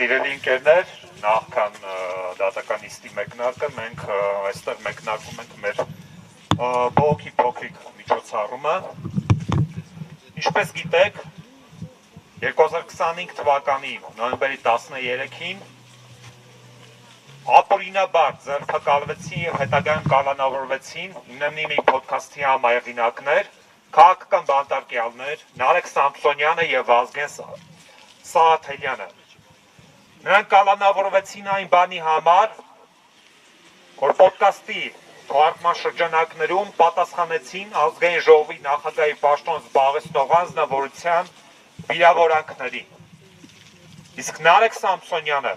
Սիրելի ընկերներ, նախքան դատական նիստի մեկնարկը մենք այստեղ մեկնարկում ենք մեր բողոքի փոքրիկ միջոցառումը։ Ինչպես գիտեք, 2025 թվականի նոյեմբերի 13-ին ապօրինաբար ձերբակալվեցին եւ հետագայում կալանավորվեցին իմնեմնի փոդքասթի համահեղինակներ, քաղաքական բանտարկյալներ Նարեկ Սամսոնյանը եւ Վազգեն Սաղաթելյանը։ Նրանք կալանավորվեցին այն բանի համար, որ պոդքասթի թողարկման շրջանակներում պատասխանեցին ազգային ժողովի նախագահի պաշտոն զբաղեցնող անձնավորության վիրավորանքների։ Իսկ Նարեկ Սամսոնյանը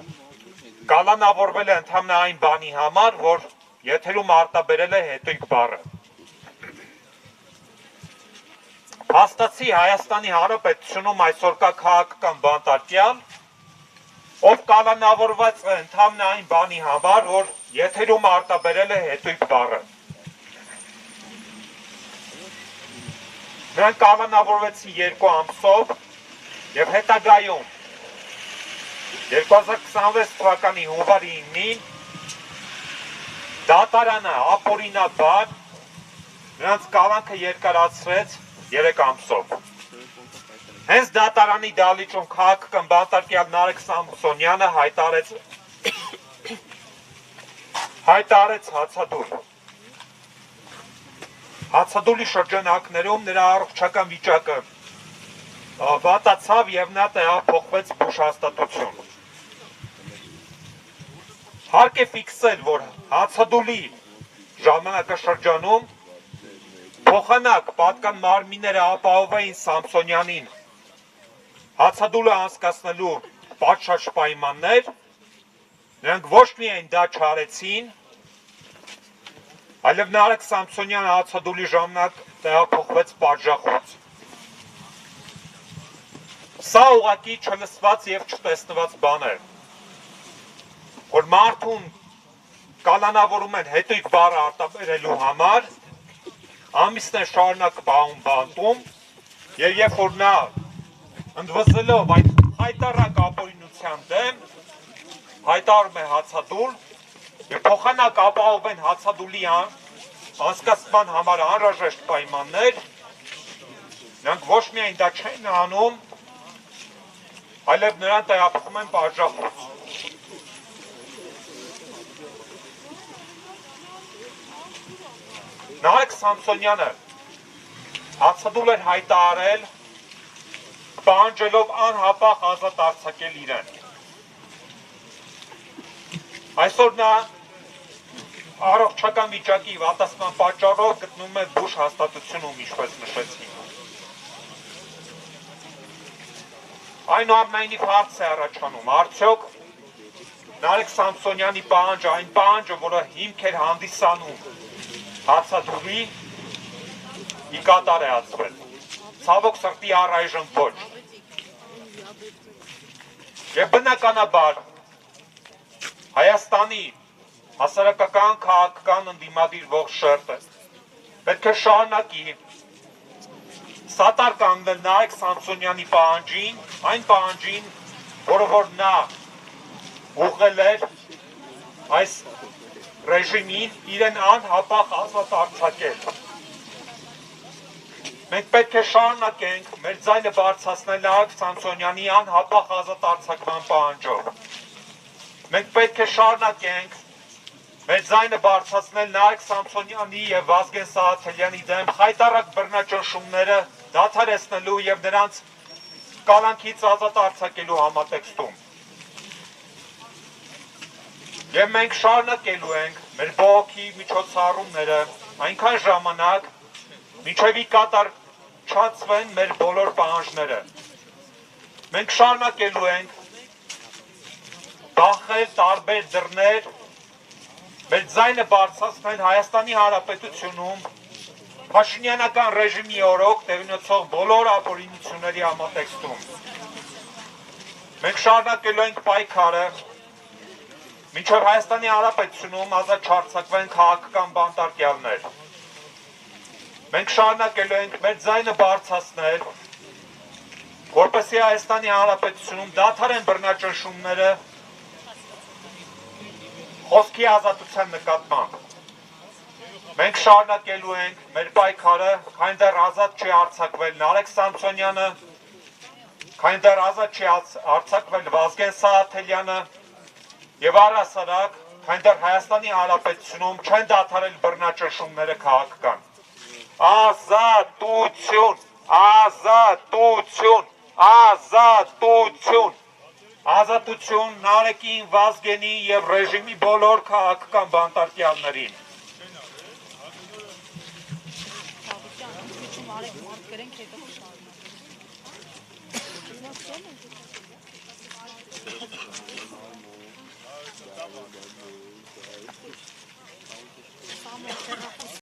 կալանավորվել է ընդհանրապես այն բանի համար, որ եթերում արտաբերել է հետույք բառը։ Հաստացի Հայաստանի Հանրապետությունում այսօր կա քաղաքական բանտարկյալ, ով կալանավորված է ընդհանրապես այն բանի համար, որ եթերում արտաբերել է հետույք բառը։ Նրանք կալանավորվեցին 2 ամսով եւ հետագայում 2026 թվականի հունվարի 9-ին դատարանը ապօրինաբար նրանց կալանքը երկարացրեց 3 ամսով։ Հենց դատարանի դալիճում քաղաքական բանտարկյալ Նարեկ Սամսոնյանը հայտարարեց հացադուլ։ Հացադուլի շրջանակներում նրա առողջական վիճակը վատացավ եւ նա տեղափոխվեց բուժհաստատություն։ Հարկ է ֆիքսել, որ հացադուլի ժամանակաշրջանում փոխանակ պատկան մարմինները ապահովեին Սամսոնյանին հացադուլը անցկացնելու պատշաճ պայմաններ, նրանք ոչ միայն դա չարեցին, այլև Նարեկ Սամսոնյանը հացադուլի ժամանակ տեղափոխվեց պատժախոց։ Սա ուղղակի չլսված եւ չտեսնված բան է, որ մարդուն կալանավորում են հետույք բառը արտաբերելու համար, ամիսներ շարունակ բանտում, եւ երբ որ նա ընդվզելով այդ հայտարարակ ապօրինության դեմ հայտարարում է հացադուլ եւ փոխանակ ապահովում հացադուլի անցկացման համար անհրաժեշտ պայմաններ, նրանք ոչ միայն դա չեն անում, այլև նրան տեղափոխում են պատժախոց։ Նարեկ Սամսոնյանը հացադուլ էր հայտարարել, պահանջելով անհապաղ ազատ արձակել իրեն։ Այսօր նա առողջական վիճակի վատացման պատճառով գտնվում է բուժհաստատությունում, ինչպես նշեցի։ Այնուամենայնիվ հարց է առաջանում, արդյոք Նարեկ Սամսոնյանի պահանջը, այն պահանջը, որը հիմք էր հանդիսանում հացադուլի, ի կատար է ածվել։ Ցավոք սրտի առայժմ ոչ։ Եվ բնականաբար Հայաստանի հասարակական քաղաքական ընդդիմադիր ողջ շերտը պետք է շարունակի սատար կանգնել Նարեկ Սամսոնյանի պահանջին, այն պահանջին, որը որ նա ուղղել էր այս ռեժիմին իրեն անհապաղ ազատ արձակել։ Մենք պետք է շարունակենք մեր ձայնը բարձրացնել Նարեկ Սամսոնյանի անհապաղ ազատ արձակման պահանջով։ Մենք պետք է շարունակենք մեր ձայնը բարձրացնել Նարեկ Սամսոնյանի եւ Վազգեն Սաղաթելյանի դեմ հայտարարակ բռնաճնշումները դադարեցնելու եւ նրանց կալանքից ազատ արձակելու համատեքստում։ Եվ մենք շարունակելու ենք մեր բողոքի միջոցառումները այնքան ժամանակ, մինչև ի կատար չածվեն մեր բոլոր պահանջները։ Մենք շարունակելու ենք բախել տարբեր դռներ, մեր ձայնը բարձրացնել Հայաստանի Հանրապետությունում Փաշինյանական ռեժիմի օրոք տեղի ունեցող բոլոր ապօրինությունների համատեքստում։ Մենք շարունակելու ենք պայքարը, մինչև Հայաստանի Հանրապետությունում ազատ չարձակվեն քաղաքական բանտարկյալներ։ Մենք շարունակելու ենք մեր ձայնը բարձրացնել որպեսզի Հայաստանի Հանրապետությունում դադարեն բռնաճնշումները խոսքի ազատության նկատմամբ։ Մենք շարունակելու ենք մեր պայքարը, քանի դեռ ազատ չի արձակվել Նարեկ Սամսոնյանը, քանի դեռ ազատ չի արձակվել Վազգեն Սահաթելյանը եւ առհասարակ, քանի դեռ Հայաստանի Հանրապետությունում չեն դադարել բռնաճնշումները քաղաքական։ Ազատություն, ազատություն, ազատություն, ազատություն Նարեկին, Վազգենի եւ ռեժիմի բոլոր քաղաքական բանտարկյալներին։